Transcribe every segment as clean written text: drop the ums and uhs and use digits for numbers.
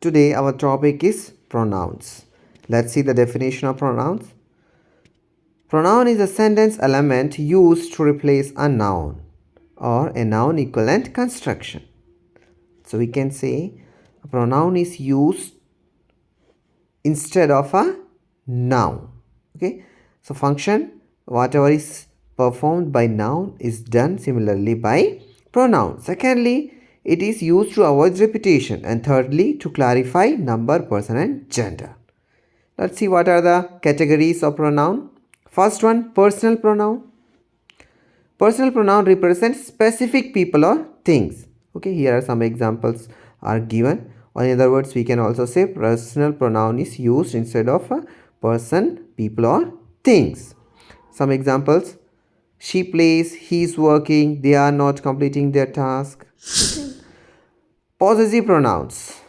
Today our topic is pronouns. Let's see the definition of pronouns. Pronoun is a sentence element used to replace a noun or a noun equivalent construction. So we can say a pronoun is used instead of a noun. Okay. So function, whatever is performed by noun is done similarly by pronoun. Secondly, it is used to avoid repetition, and thirdly, to clarify number, person and gender. Let's see what are the categories of pronoun. First one, personal pronoun. Personal pronoun represents specific people or things. Okay, here are some examples are given. Or in other words, we can also say personal pronoun is used instead of a person, people or things. Some examples: she plays, he is working, they are not completing their task. Possessive pronouns.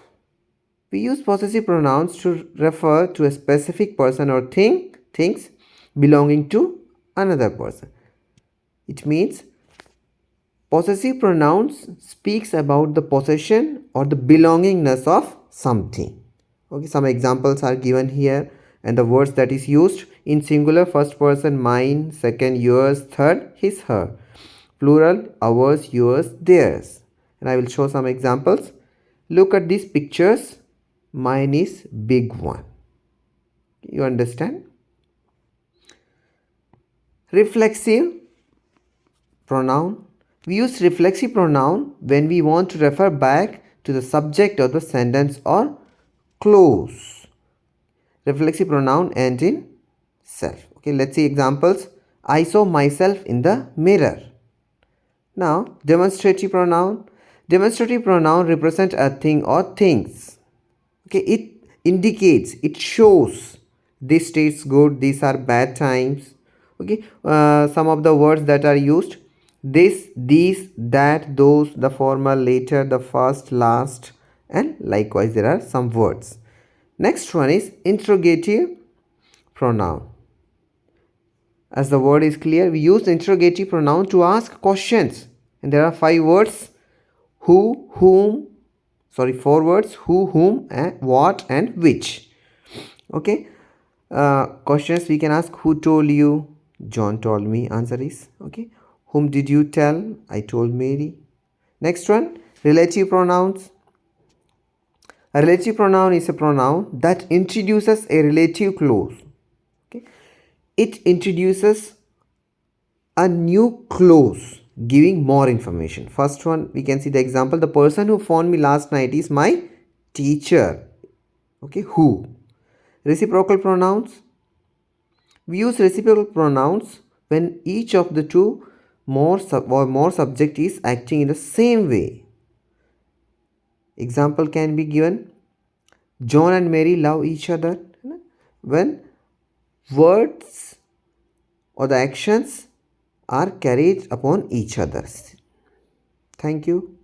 We use possessive pronouns to refer to a specific person or things belonging to another person. It means possessive pronouns speaks about the possession or the belongingness of something. Okay, some examples are given here, and the words that is used in singular: first person mine, second yours, third his her. Plural: ours, yours, theirs. And I will show some examples. Look at these pictures. Mine is big one. You understand? Reflexive pronoun. We use reflexive pronoun when we want to refer back to the subject of the sentence or clause. Reflexive pronoun end in self. Okay, let's see examples. I saw myself in the mirror. Now, demonstrative pronoun. Demonstrative pronoun represent a thing or things. Okay, it indicates, it shows this tastes good, these are bad times. Okay, some of the words that are used: this, these, that, those, the former, later, the first, last, and likewise there are some words. Next one is interrogative pronoun. As the word is clear, we use interrogative pronoun to ask questions, and there are 5 words: who, whom, 4 words: who, whom, and what and which. Okay, questions we can ask: who told you? John told me. Answer is okay. Whom did you tell? I told Mary. Next one, relative pronouns. A relative pronoun is a pronoun that introduces a relative clause. Okay, it introduces a new clause giving more information. First one, we can see the example: the person who phoned me last night is my teacher. Okay, who. Reciprocal pronouns. We use reciprocal pronouns when each of the two more subject is acting in the same way. Example can be given: John and Mary love each other. When words or the actions are carried upon each other. Thank you.